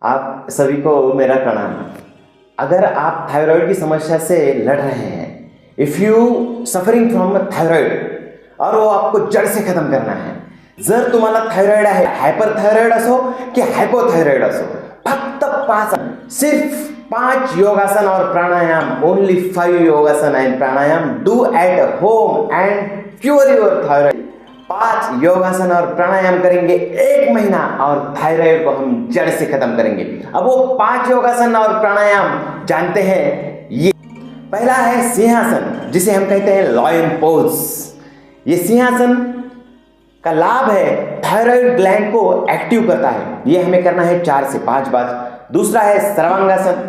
आप सभी को मेरा प्रणाम। अगर आप थायराइड की समस्या से लड़ रहे हैं, if you suffering from thyroid और वो आपको जड़ से खत्म करना है, जर तुम्हाला थायराइड आहे, हायपरथायरॉइड असो की हायपोथायरॉइड असो, फक्त सिर्फ 5 योगासन और प्राणायाम, ओनली 5 योगासन and pranayama do at home and cure your thyroid. 5 योगासन और प्राणायाम करेंगे 1 महीना और थायराइड को हम जड़ से खत्म करेंगे। अब वो 5 योगासन और प्राणायाम जानते हैं। ये पहला है सिंहासन, जिसे हम कहते हैं लॉयन पोज। ये सिंहासन का लाभ है थायराइड ग्लैंड को एक्टिव करता है। ये हमें करना है 4 से 5 बार। दूसरा है सर्वांगासन,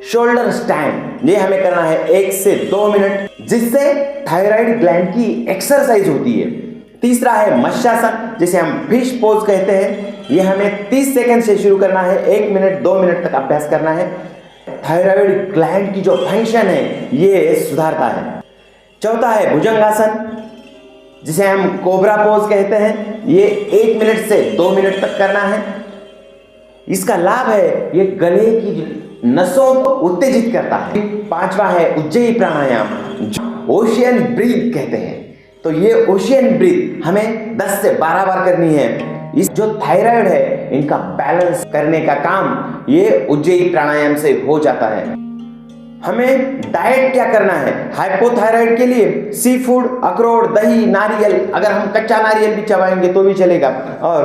शोल्डर स्टैंड। ये हमें करना है 1 से 2 मिनट, जिससे थायराइड ग्लैंड की एक्सरसाइज होती है। तीसरा है मत्स्यासन, जिसे हम फिश पोज कहते हैं। ये हमें 30 सेकंड से शुरू करना है, 1 मिनट 2 मिनट तक अभ्यास करना है। थायराइड ग्लैंड की जो फंक्शन है ये सुधारता है। चौथा है भुजंगासन, जिसे हम कोबरा पोज कहते हैं। ये 1 मिनट से 2 मिनट तक करना है। इसका लाभ है ये गले की नसों को उत्तेजित करता है। पांचवा है उज्जयी प्राणायाम, जो ओशियन ब्रीथ कहते हैं। तो ये ओशियन ब्रीथ हमें 10 से 12 बार करनी है। इस जो थायराइड है इनका बैलेंस करने का काम ये उज्जयी प्राणायाम से हो जाता है। हमें डाइट क्या करना है हाइपोथायराइड के लिए? सी फूड, अखरोट, दही, नारियल, अगर हम कच्चा नारियल भी चबाएंगे तो भी चलेगा। और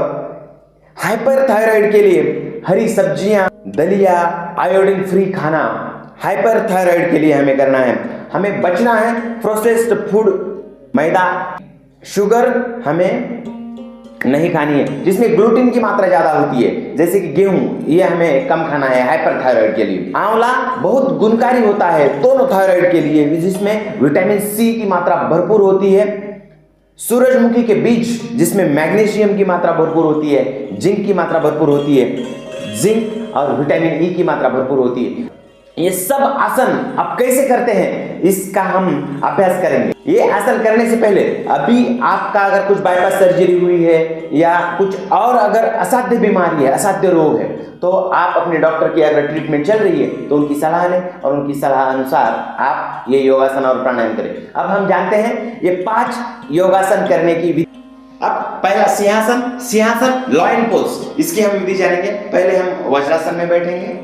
हाइपरथायराइड के लिए हरी सब्जियां, दलिया, आयोडीन फ्री खाना हाइपरथायराइड के लिए हमें करना है। हमें बचना है प्रोसेस्ड फूड, मैदा, शुगर हमें नहीं खानी है, जिसमें ग्लूटीन की मात्रा ज्यादा होती है, जैसे कि गेहूं, ये हमें कम खाना है हाइपरथायराइड के लिए। आंवला बहुत गुणकारी होता है दोनों थायराइड के लिए, जिसमें विटामिन सी की मात्रा भरपूर होती है। सूरजमुखी के बीज, जिसमें मैग्नीशियम की मात्रा भरपूर होती है, जिंक की मात्रा भरपूर होती है, जिंक और विटामिन ई की मात्रा भरपूर होती है। ये सब आसन आप कैसे करते हैं इसका हम अभ्यास करेंगे। ये आसन करने से पहले अभी आपका अगर कुछ बाईपास सर्जरी हुई है या कुछ और अगर असाध्य बीमारी है, असाध्य रोग है, तो आप अपने डॉक्टर की अगर ट्रीटमेंट चल रही है तो उनकी सलाह लें और उनकी सलाह अनुसार आप ये योगासन और प्राणायाम करें। अब हम जानते हैं ये 5 योगासन करने की विधि। अब पहला सिंहासन, सिंहासन लॉयन पोज, इसकी हम विधि जानेंगे। पहले हम वज्रासन में बैठेंगे।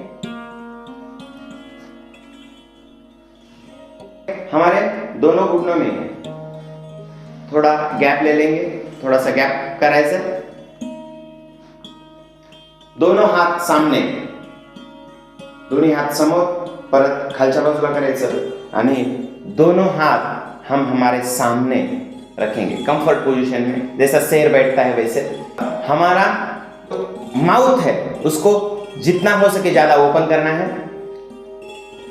हमारे दोनों घुटनों में थोड़ा गैप ले लेंगे, थोड़ा सा गैप करायचं। दोनों हात सामने, दोन्ही हात समोर, परत खालच्या बाजूला करायचं आणि दोनों हाथ हम हमारे सामने रखेंगे कंफर्ट पोजीशन में, जैसा शेर बैठता है वैसे। हमारा माउथ है उसको जितना हो सके ज्यादा ओपन करना है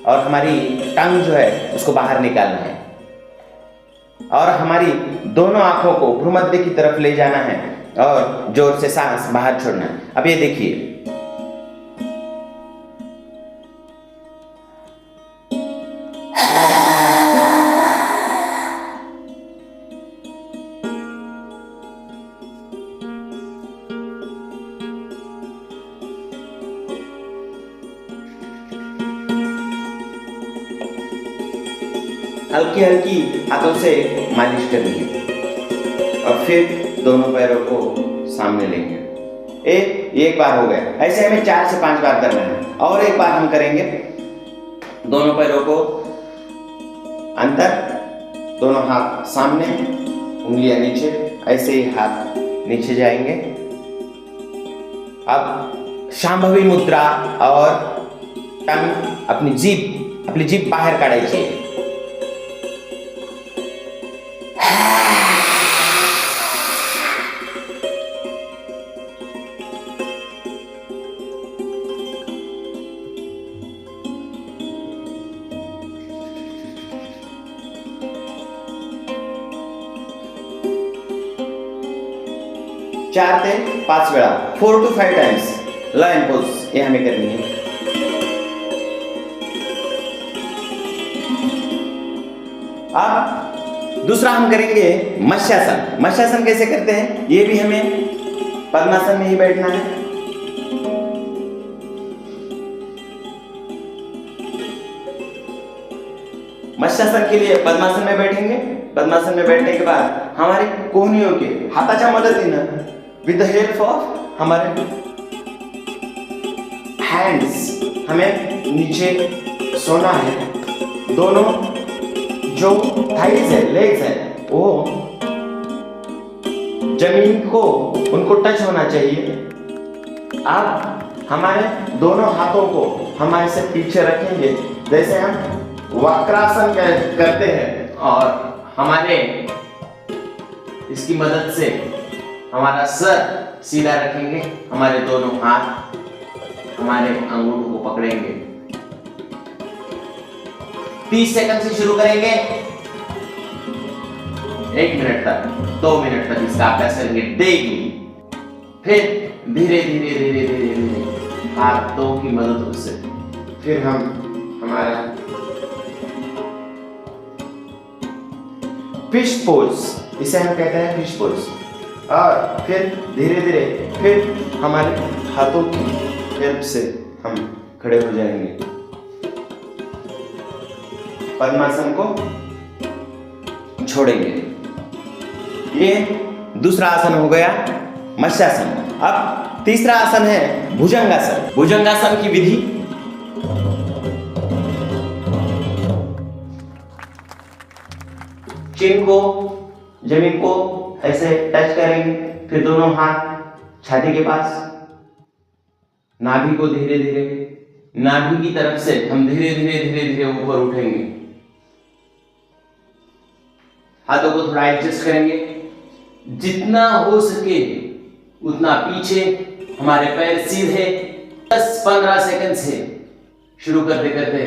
और हमारी टंग जो है उसको बाहर निकालना है और हमारी दोनों आंखों को भ्रूमध्य की तरफ ले जाना है और जोर से सांस बाहर छोड़ना है। अब ये देखिए, हल्की हल्की हाथों से मालिश करनी है और फिर दोनों पैरों को सामने लेंगे। एक बार हो गया। ऐसे हमें 4 से 5 बार करना है। और एक बार हम करेंगे। दोनों पैरों को अंदर, दोनों हाथ सामने, उंगलियां नीचे, ऐसे ही हाथ नीचे जाएंगे। अब शांभवी मुद्रा और टंग, अपनी जीभ बाहर काढायची है। चार से 5 वेळा, 4 to 5 टाइम्स लॉयन पोज ये हमें करनी है। अब दूसरा हम करेंगे मत्स्यासन। मत्स्यासन कैसे करते हैं? ये भी हमें पद्मासन में ही बैठना है। मत्स्यासन के लिए पद्मासन में बैठेंगे। पद्मासन में बैठने के बाद हमारी कोहनियों के हाताच्या मदतीनं विद द हेल्प ऑफ हमारे हैंड्स हमें नीचे सोना है। दोनों जो थाइज है, लेग्स है, वो जमीन को उनको टच होना चाहिए। आप हमारे दोनों हाथों को हमारे से पीछे रखेंगे जैसे हम वक्रासन करते हैं, और हमारे इसकी मदद से हमारा सर सीधा रखेंगे। हमारे दोनों हाथ हमारे अंगूठों को पकड़ेंगे। 30 सेकंड से शुरू करेंगे, 1 मिनट तक, 2 मिनट तक इसका अभ्यास करेंगे डेली। फिर धीरे धीरे धीरे धीरे धीरे हाथों की मदद से फिर हम हमारा फिश पोज, इसे हम कहते हैं फिश पोज, और फिर धीरे धीरे फिर हमारे हाथों की हेल्प से हम खड़े हो जाएंगे। पद्मासन को छोड़ेंगे। ये दूसरा आसन हो गया मत्स्यासन। अब तीसरा आसन है भुजंगासन। भुजंगासन की विधि, चिन को जमीन को ऐसे टच करेंगे, फिर दोनों हाथ छाती के पास, नाभि को धीरे धीरे, नाभि की तरफ से हम धीरे धीरे धीरे धीरे ऊपर उठेंगे। हाथों को थोड़ा एडजस्ट करेंगे, जितना हो सके उतना पीछे, हमारे पैर सीधे। 10-15 सेकंड से शुरू करते करते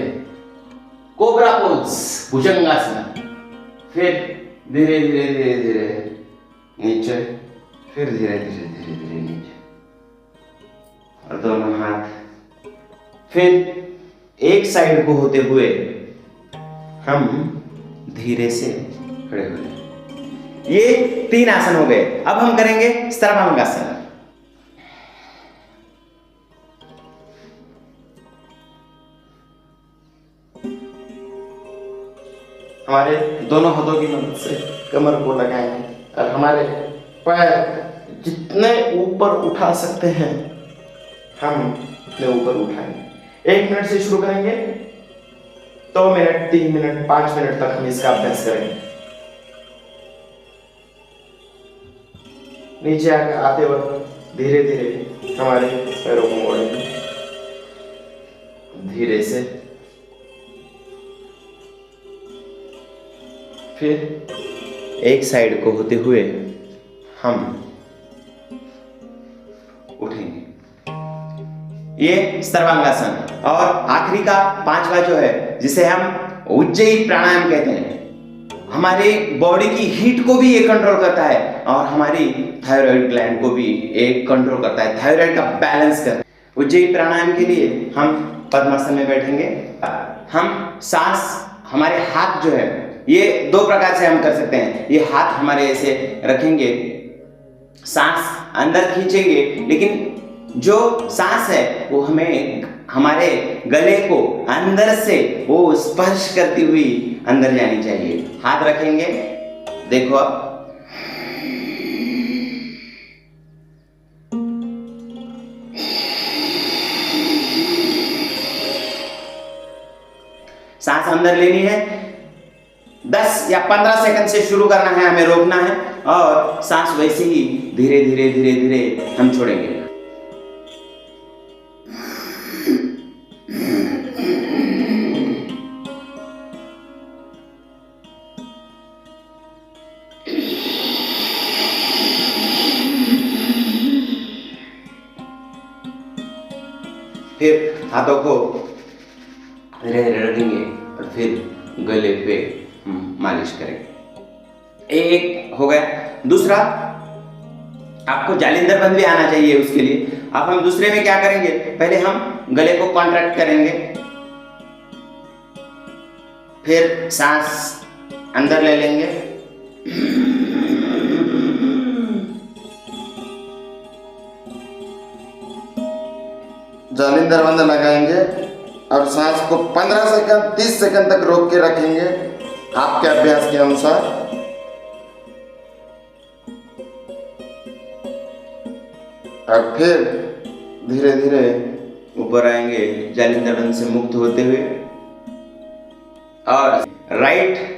कोबरा पोज, भुजंगासन, फिर धीरे धीरे धीरे धीरे नीचे, फिर धीरे धीरे धीरे धीरे नीचे, और दोनों हाथ फिर एक साइड को होते हुए हम धीरे से खड़े हो जाए। ये 3 आसन हो गए। अब हम करेंगे सर्वांगासन। हमारे दोनों हाथों की मदद से कमर को लगाएंगे और हमारे पैर जितने ऊपर उठा सकते हैं हम उतने ऊपर उठाएंगे। 1 मिनट से शुरू करेंगे, 2 मिनट, 3 मिनट, 5 मिनट तक हम इसका अभ्यास करेंगे। नीचे आते वक्त धीरे धीरे हमारे पैरों को मोड़ेंगे, धीरे से, फिर एक साइड को होते हुए हम उठेंगे। ये सर्वांगासन। और आखिरी का 5वां जो है, जिसे हम उज्जयी प्राणायाम कहते हैं, हमारी बॉडी की हीट को भी ये कंट्रोल करता है और हमारी थायराइड ग्लैंड को भी एक कंट्रोल करता है, थायराइड का बैलेंस करता है। उज्जयी प्राणायाम के लिए हम पद्मासन में बैठेंगे। हम सांस, हमारे हाथ जो है ये 2 प्रकार से हम कर सकते हैं। ये हाथ हमारे ऐसे रखेंगे, सांस अंदर खींचेंगे, लेकिन जो सांस है वो हमें हमारे गले को अंदर से वो स्पर्श करती हुई अंदर जानी चाहिए। हाथ रखेंगे, देखो आप, सांस अंदर लेनी है। 10 या 15 सेकंड से शुरू करना है, हमें रोकना है, और सांस वैसे ही धीरे धीरे धीरे धीरे हम छोड़ेंगे। फिर हाथों को धीरे धीरे रखेंगे और फिर गले पे मालिश करेंगे। एक हो गया। दूसरा, आपको जालिंदर बंद भी आना चाहिए उसके लिए। अब हम दूसरे में क्या करेंगे, पहले हम गले को कॉन्ट्रैक्ट करेंगे, फिर सांस अंदर ले लेंगे, जालिंदर बंद लगाएंगे और सांस को 15 सेकंड 30 सेकंड तक रोक के रखेंगे। आपके अभ्यास के अनुसार अब फिर धीरे धीरे ऊपर आएंगे जालिंदरन से मुक्त होते हुए, और राइट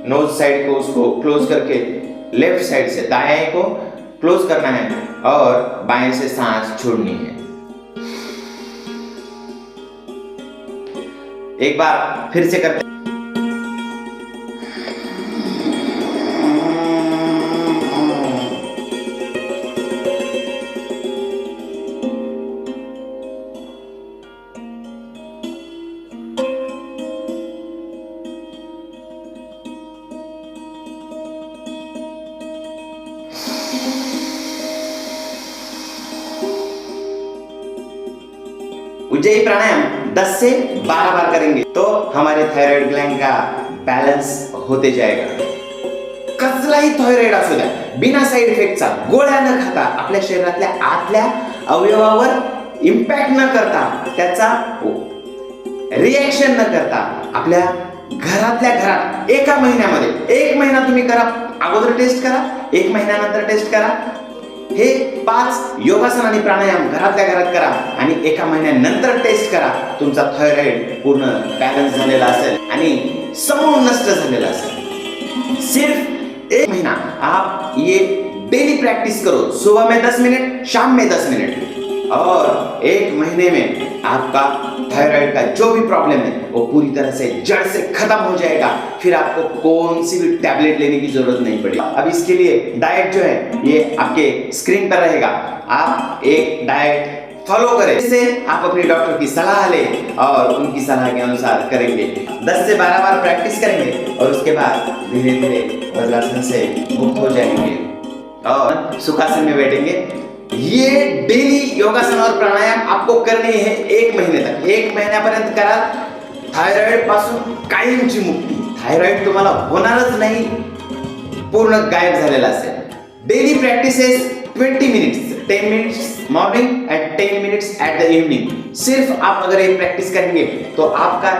नोज साइड को उसको क्लोज करके लेफ्ट साइड से दाएं को क्लोज करना है और बाएं से सांस छोड़नी है। एक बार फिर से करते हैं। उज्जयी प्राणायाम 10 से 12 बार करेंगे तो हमारे थायरॉइड ग्लैंड का बॅलन्स होते जाएगा. कसलाही थायरॉइड असू द्या, बिना साइड इफेक्टचा, गोळ्या न खाता, आपल्या शरीरातल्या आतल्या अवयवावर इम्पॅक्ट न करता, त्याचा रिएक्शन न करता, आपल्या घरातल्या घरात एका महिन्यामध्ये, 1 महिना तुम्ही करा, अगोदर टेस्ट करा, 1 महिन्यानंतर टेस्ट करा. हे 5 योगासन आणि प्राणायाम घरातल्या घरात करा आणि 1 महिन्यानंतर टेस्ट करा. तुमचा थायरॉइड पूर्ण बॅलन्स झालेला असेल आणि समूळ नष्ट झालेला असेल. सिर्फ 1 महीना आप ये डेली प्रैक्टिस करो. सुबह में 10 मिनट, शाम में 10 मिनट, और 1 महीने में आपका थायराइड का जो भी प्रॉब्लम है वो पूरी तरह से जड़ से खत्म हो जाएगा. फिर आपको कौन सी भी टैबलेट लेने की जरूरत नहीं पड़ेगी. अब इसके लिए डाइट जो है ये आपके स्क्रीन पर रहेगा. आप एक डाइट फॉलो करें, इससे आप अपने डॉक्टर की सलाह लें और उनकी सलाह के अनुसार करेंगे. 10 से 12 बार प्रैक्टिस करेंगे और उसके बाद धीरे धीरे वज्रासन से मुक्त हो जाएंगे और सुखासन में बैठेंगे. ये डेली योगासन और प्राणायाम आपको करने हैं 1 महीने तक. 1 महिन्यापर्यंत करा. थायरॉइड पासून कायमची मुक्ती. थायरॉइड तुम्हाला होणारच नाही, पूर्ण गायब झालेला असेल. Daily practices 20 minutes, 10 minutes morning and 10 minutes at the evening. सिर्फ आप अगर ये प्रैक्टिस करेंगे तो आपका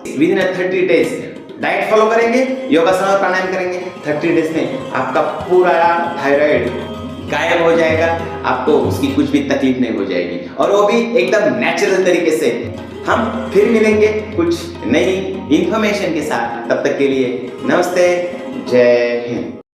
विदिन 30 डेज डाइट फॉलो करेंगे, योगासन और प्राणायाम करेंगे, 30 डेज में आपका पूरा थायराइड गायब हो जाएगा. आपको उसकी कुछ भी तकलीफ नहीं हो जाएगी, और वो भी एकदम नेचुरल तरीके से. हम फिर मिलेंगे कुछ नई इंफॉर्मेशन के साथ. तब तक के लिए नमस्ते, जय हिंद.